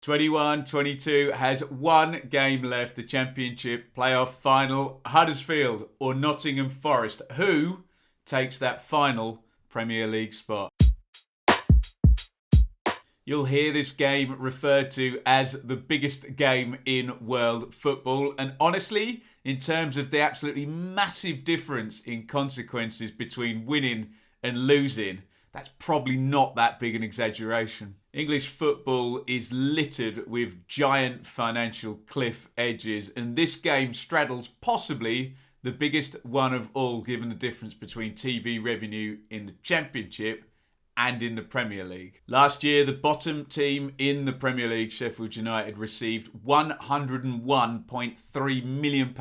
21-22 has one game left, the Championship playoff final. Huddersfield or Nottingham Forest? Who takes that final Premier League spot? You'll hear this game referred to as the biggest game in world football. And honestly, in terms of the absolutely massive difference in consequences between winning and losing, that's probably not that big an exaggeration. English football is littered with giant financial cliff edges, and this game straddles possibly the biggest one of all, given the difference between TV revenue in the Championship and in the Premier League. Last year, the bottom team in the Premier League, Sheffield United, received £101.3 million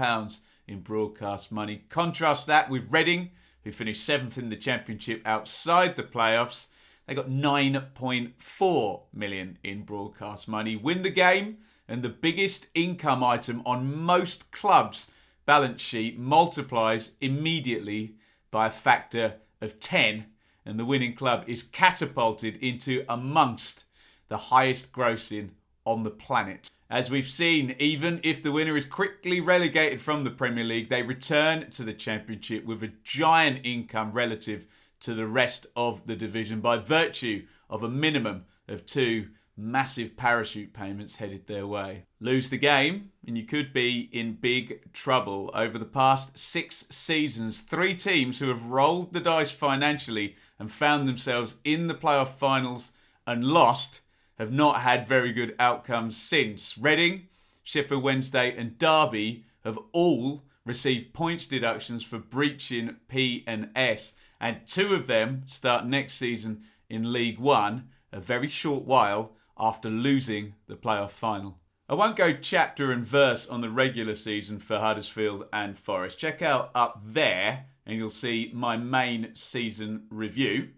in broadcast money. Contrast that with Reading, who finished 7th in the Championship outside the playoffs. They got 9.4 million in broadcast money. Win the game, and the biggest income item on most clubs' balance sheet multiplies immediately by a factor of 10, and the winning club is catapulted into amongst the highest grossing on the planet. As we've seen, even if the winner is quickly relegated from the Premier League, they return to the Championship with a giant income relative to the rest of the division by virtue of a minimum of 2 massive parachute payments headed their way. Lose the game and you could be in big trouble. Over the past 6 seasons, 3 teams who have rolled the dice financially and found themselves in the playoff finals and lost have not had very good outcomes since. Reading, Sheffield Wednesday and Darby have all received points deductions for breaching P&S, and 2 of them start next season in League One, a very short while after losing the playoff final. I won't go chapter and verse on the regular season for Huddersfield and Forest. Check out up there and you'll see my main season review.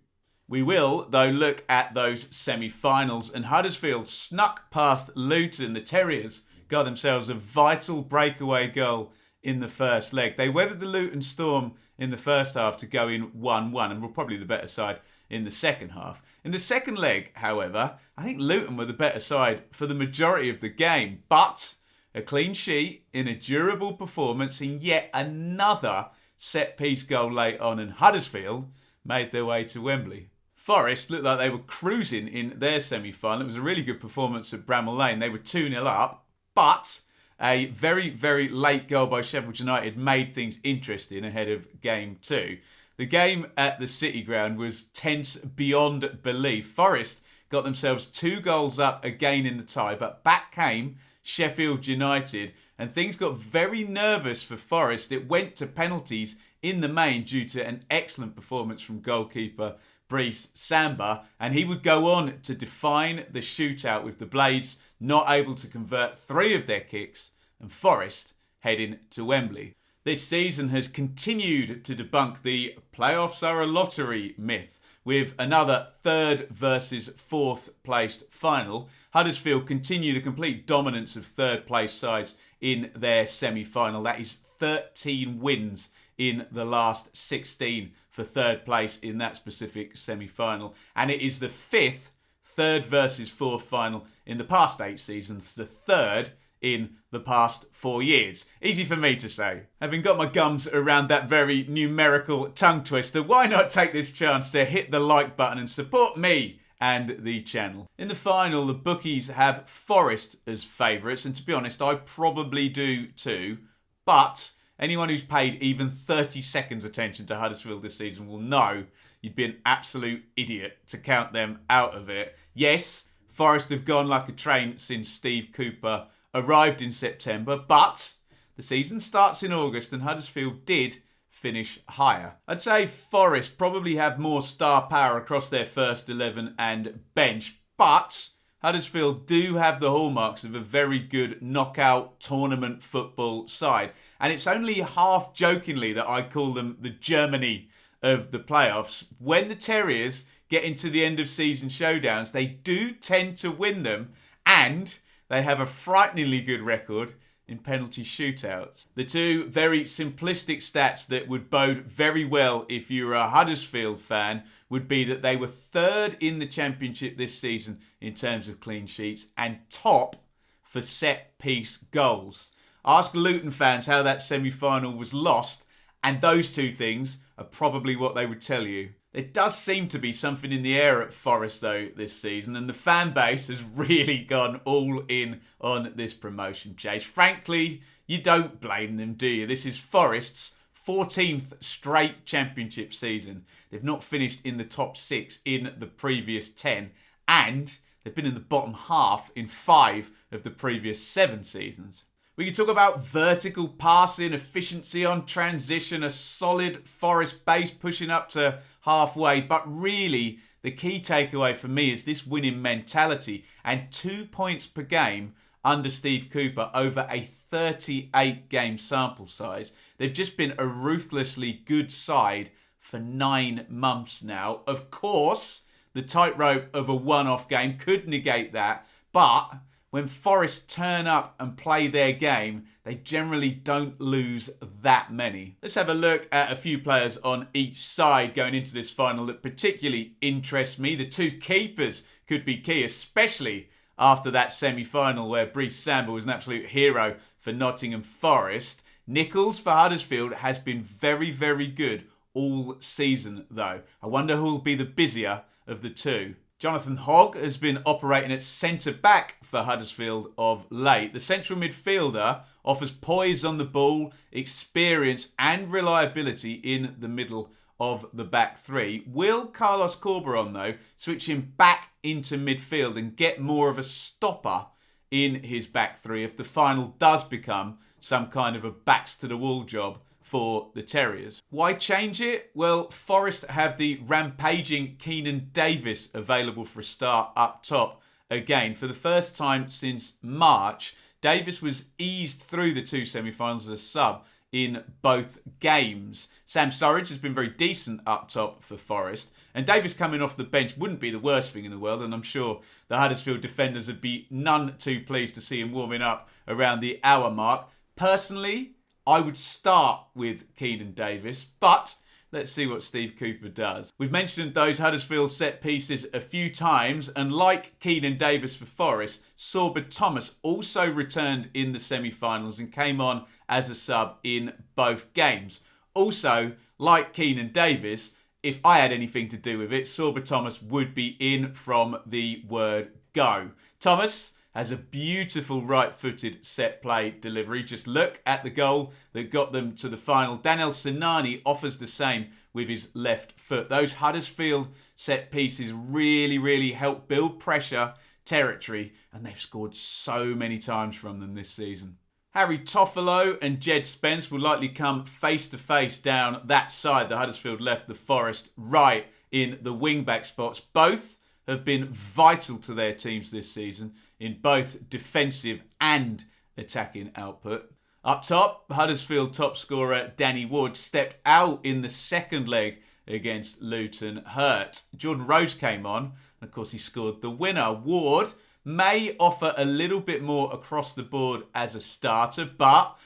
We will, though, look at those semi-finals, and Huddersfield snuck past Luton. The Terriers got themselves a vital breakaway goal in the first leg. They weathered the Luton storm in the first half to go in 1-1 and were probably the better side in the second half. In the second leg, however, I think Luton were the better side for the majority of the game, but a clean sheet in a durable performance in yet another set-piece goal late on, and Huddersfield made their way to Wembley. Forest looked like they were cruising in their semi-final. It was a really good performance at Bramall Lane. They were 2-0 up, but a very, very late goal by Sheffield United made things interesting ahead of Game 2. The game at the City Ground was tense beyond belief. Forest got themselves 2 goals up again in the tie, but back came Sheffield United, and things got very nervous for Forest. It went to penalties in the main due to an excellent performance from goalkeeper Brice Samba, and he would go on to define the shootout with the Blades not able to convert 3 of their kicks and Forest heading to Wembley. This season has continued to debunk the playoffs are a lottery myth with another 3rd versus 4th placed final. Huddersfield continue the complete dominance of 3rd place sides in their semi-final. That is 13 wins in the last 16 for 3rd place in that specific semi-final. And it is the 5th 3rd versus 4th final in the past 8 seasons, the 3rd in the past 4 years. Easy for me to say. Having got my gums around that very numerical tongue twister, why not take this chance to hit the like button and support me and the channel. In the final, the bookies have Forest as favourites, and to be honest, I probably do too, but anyone who's paid even 30 seconds attention to Huddersfield this season will know you'd be an absolute idiot to count them out of it. Yes, Forest have gone like a train since Steve Cooper arrived in September, but the season starts in August and Huddersfield did finish higher. I'd say Forest probably have more star power across their first 11 and bench, but Huddersfield do have the hallmarks of a very good knockout tournament football side. And it's only half jokingly that I call them the Germany of the playoffs. When the Terriers get into the end of season showdowns, they do tend to win them, and they have a frighteningly good record in penalty shootouts. The 2 very simplistic stats that would bode very well if you're a Huddersfield fan would be that they were third in the Championship this season in terms of clean sheets and top for set-piece goals. Ask Luton fans how that semi-final was lost, and those two things are probably what they would tell you. There does seem to be something in the air at Forest, though, this season, and the fan base has really gone all in on this promotion chase. Frankly, you don't blame them, do you? This is Forest's 14th straight Championship season. They've not finished in the top 6 in the previous 10, and they've been in the bottom half in 5 of the previous 7 seasons. We can talk about vertical passing, efficiency on transition, a solid Forest base pushing up to halfway. But really, the key takeaway for me is this winning mentality and 2 points per game under Steve Cooper over a 38-game sample size. They've just been a ruthlessly good side for 9 months now. Of course, the tightrope of a one-off game could negate that, but when Forest turn up and play their game, they generally don't lose that many. Let's have a look at a few players on each side going into this final that particularly interest me. The 2 keepers could be key, especially after that semi-final where Brice Samba was an absolute hero for Nottingham Forest. Nichols for Huddersfield has been very, very good all season, though. I wonder who will be the busier of the 2. Jonathan Hogg has been operating at centre-back for Huddersfield of late. The central midfielder offers poise on the ball, experience and reliability in the middle of the back 3. Will Carlos Corberon, though, switch him back into midfield and get more of a stopper in his back 3 if the final does become some kind of a backs-to-the-wall job for the Terriers? Why change it? Well, Forest have the rampaging Keinan Davis available for a start up top again. For the first time since March, Davis was eased through the 2 semi-finals as a sub in both games. Sam Surridge has been very decent up top for Forest, and Davis coming off the bench wouldn't be the worst thing in the world, and I'm sure the Huddersfield defenders would be none too pleased to see him warming up around the hour mark. Personally, I would start with Keinan Davis, but let's see what Steve Cooper does. We've mentioned those Huddersfield set pieces a few times, and like Keinan Davis for Forest, Sorba Thomas also returned in the semi-finals and came on as a sub in both games. Also, like Keinan Davis, if I had anything to do with it, Sorba Thomas would be in from the word go. Thomas has a beautiful right-footed set-play delivery. Just look at the goal that got them to the final. Daniel Sinani offers the same with his left foot. Those Huddersfield set pieces really, really help build pressure, territory, and they've scored so many times from them this season. Harry Toffolo and Jed Spence will likely come face-to-face down that side. The Huddersfield left, the Forest right in the wing-back spots. Both have been vital to their teams this season in both defensive and attacking output. Up top, Huddersfield top scorer Danny Ward stepped out in the second leg against Luton hurt. Jordan Rhodes came on, and of course he scored the winner. Ward may offer a little bit more across the board as a starter, but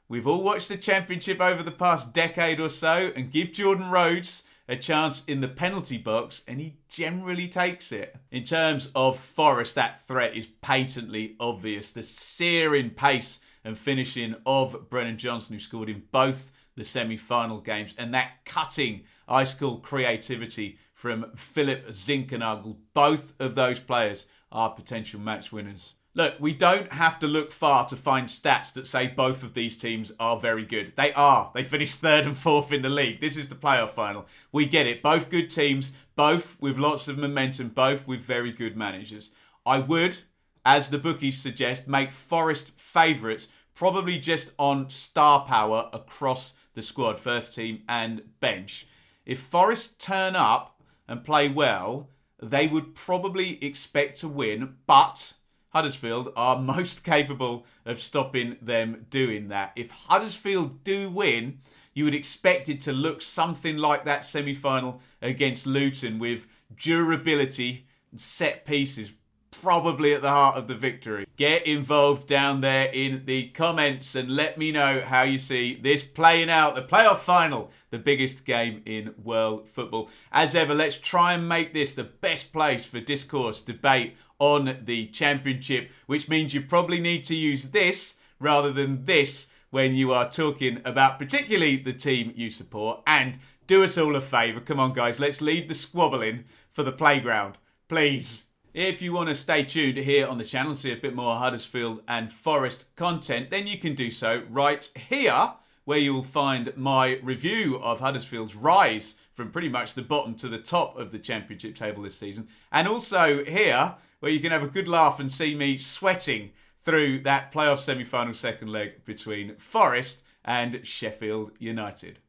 we've all watched the Championship over the past decade or so, and give Jordan Rhodes a chance in the penalty box and he generally takes it. In terms of Forest, that threat is patently obvious. The searing pace and finishing of Brennan Johnson, who scored in both the semi-final games, and that cutting ice-cold creativity from Philip Zinckernagel. Both of those players are potential match winners. Look, we don't have to look far to find stats that say both of these teams are very good. They are. They finished 3rd and 4th in the league. This is the playoff final. We get it. Both good teams, both with lots of momentum, both with very good managers. I would, as the bookies suggest, make Forest favourites, probably just on star power across the squad, first team and bench. If Forest turn up and play well, they would probably expect to win, but Huddersfield are most capable of stopping them doing that. If Huddersfield do win, you would expect it to look something like that semi-final against Luton, with durability and set pieces probably at the heart of the victory. Get involved down there in the comments and let me know how you see this playing out. The playoff final, the biggest game in world football. As ever, let's try and make this the best place for discourse, debate on the championship, which means you probably need to use this rather than this when you are talking about particularly the team you support. And do us all a favour. Come on, guys, let's leave the squabbling for the playground, please. If you want to stay tuned here on the channel, see a bit more Huddersfield and Forest content, then you can do so right here, where you will find my review of Huddersfield's rise from pretty much the bottom to the top of the championship table this season. And also here, where you can have a good laugh and see me sweating through that playoff semi-final second leg between Forest and Sheffield United.